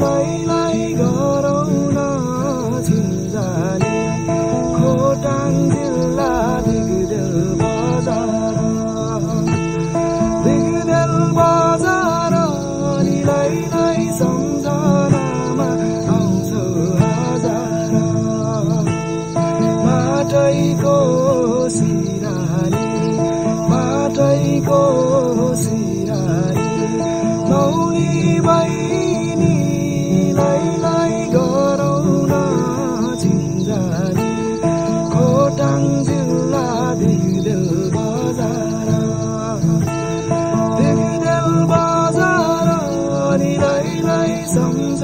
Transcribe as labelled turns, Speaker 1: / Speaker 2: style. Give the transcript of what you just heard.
Speaker 1: लाई गरौँ न छिन्जानी खोटाङ जिल्ला दिगदेल बजार लाई सम्झनामा आउँछ हजार माटैको सिरानी मौनी बहिनीलाई गरौँ न छिन्जानी खोटाङ जिल्ला दिगदेल बजार लाई सम्झ